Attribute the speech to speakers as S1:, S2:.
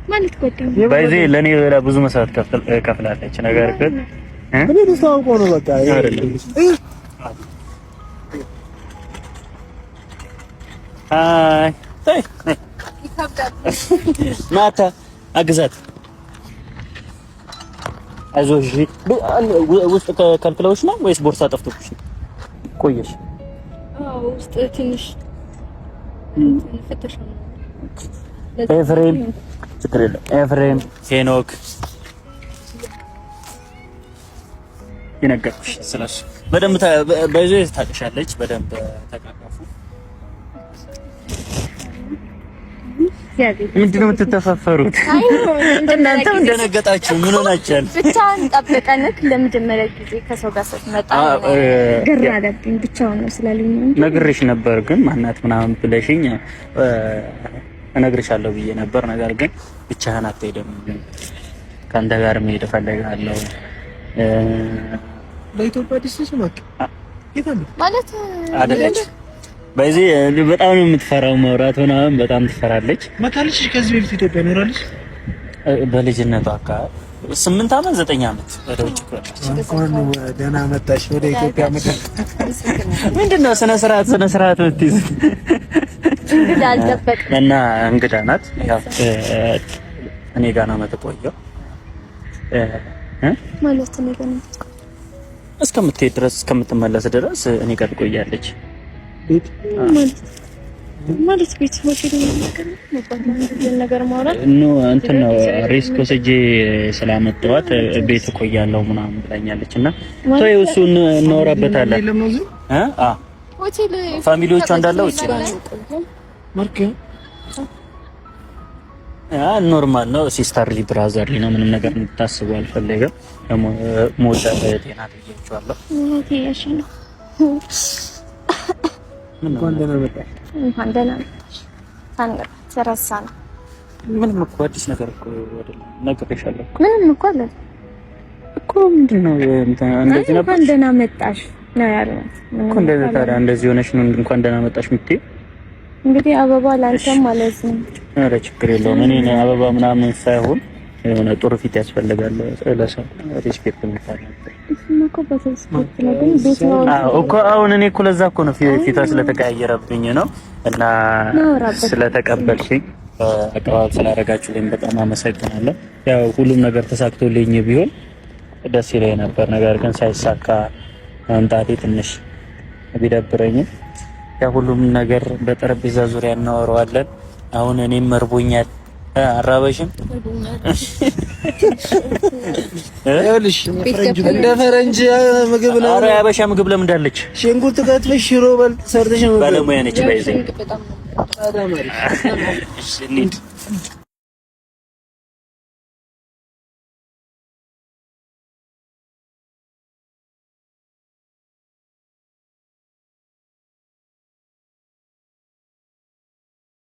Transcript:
S1: ማለት ጓደኛ
S2: ባይዜ ለኔ ብዙ መስዋዕት ከፍላለች። ነገር ግን
S3: እኔ ተሳውቆ ነው በቃ
S2: አይ ማታ አግዛት አይዞሽ። ውስጥ ከልክለውሽ ነው ወይስ ቦርሳ ጠፍቶብሽ ነው? ቆየሽ?
S1: አዎ ውስጥ ትንሽ ፍተሽ ነው።
S2: ኤፍሬም ችግር የለም። ኤፍሬም ሄኖክ ይነገርኩሽ ስለሱ በደንብ ባይዞ ታውቅሻለች። በደንብ ተቃቀፉ። ምንድነው የምትተፋፈሩት? እናንተም እንደነገጣችሁ ምን ሆናችኋል?
S1: ብቻውን ጠብቀንክ ለመጀመሪያ ጊዜ ከሰው ጋር ስትመጣ ግራ አለብኝ። ብቻውን ነው ስላሉኝ
S2: ነግሬሽ ነበር፣ ግን ማናት ምናምን ብለሽኝ እነግርሻለሁ ብዬ ነበር። ነገር ግን ብቻህን አትሄድም፣ ከአንተ ጋር መሄድ እፈልጋለሁ።
S3: ለኢትዮጵያ ዲስሽ
S1: ማለት
S2: አይደለች። በዚህ በጣም ነው የምትፈራው፣ ማውራት ምናምን በጣም ትፈራለች።
S3: መታለች። ከዚህ በፊት ኢትዮጵያ ኖራለች
S2: በልጅነቷ አካባቢ 8 አመት 9 አመት ወደ ውጭ ቆየች።
S3: እንኳን ደህና መጣሽ ወደ ኢትዮጵያ ምድር።
S2: ምንድነው ስነ ስርዓት የምትይዝ
S1: እንግዳ አልጠበቅም
S2: እና እንግዳ ናት። ያው እኔ ጋር ነው የምትቆየው
S1: ማለት ነው።
S2: እስከምትሄድ ድረስ እስከምትመለስ ድረስ እኔ ጋር ትቆያለች።
S3: ቤት
S1: ማለት ቤት ሆቴል ነገር ማውራት
S2: ነው እንትን ነው። ሪስክ ወስጄ ስላመጣኋት ቤት እቆያለሁ ምናምን ብላኛለች እና ተይው እሱን እናወራበታለን።
S1: ሆቴል
S2: ፋሚሊዎቿ እንዳለው እቺ
S3: ማርክ
S2: ኖርማል ነው። ሲስተርሊ ብራዘርሊ ነው። ምንም ነገር እንድታስቡ አልፈልግም። ደግሞ ሞታ ጤና ትይቻለሁ።
S1: ኦኬ እሺ ነው።
S3: እንኳን ደህና መጣሽ።
S1: እንኳን ደህና መጣሽ። ታንገር ተረሳና
S2: ምንም እኮ አዲስ ነገር እኮ አይደለም። ነግሬሻለሁ።
S1: ምንም እኮ አለ
S2: እኮ ምንድነው እንደዚህ ነበር።
S1: እንኳን ደህና መጣሽ ነው ያለው
S2: እኮ እንደዚህ ታዲያ እንደዚህ ሆነሽ ነው እንኳን ደህና መጣሽ የምትይው?
S1: እንግዲህ አበባ ላንተም ማለት ነው።
S2: ኧረ ችግር የለውም። እኔ አበባ ምናምን ሳይሆን የሆነ ጥሩ ፊት ያስፈልጋል። ለሰው ሪስፔክት የምታደርግ እኮ አሁን እኔ እኮ ለዛ እኮ ነው ፊቷ ስለተቀያየረብኝ ነው። እና ስለተቀበልሽኝ አቀባበል ስላደረጋችሁልኝ በጣም አመሰግናለሁ። ያው ሁሉም ነገር ተሳክቶልኝ ቢሆን ደስ ይለኝ ነበር። ነገር ግን ሳይሳካ መምጣቴ ትንሽ ቢደብረኝም ያው ሁሉም ነገር በጠረጴዛ ዙሪያ እናወራዋለን። አሁን እኔም መርቦኛል። አራበሽም
S3: ይኸውልሽ እንደ ፈረንጅ ምግብ ነው።
S2: ኧረ ያበሻ ምግብ ለምን እንዳለች
S3: ሽንኩርት ከትፈሽ ሽሮ በል ሰርተሽ ነው።
S2: ባለሙያ ነች ባይዘኝ።
S3: በጣም አሪፍ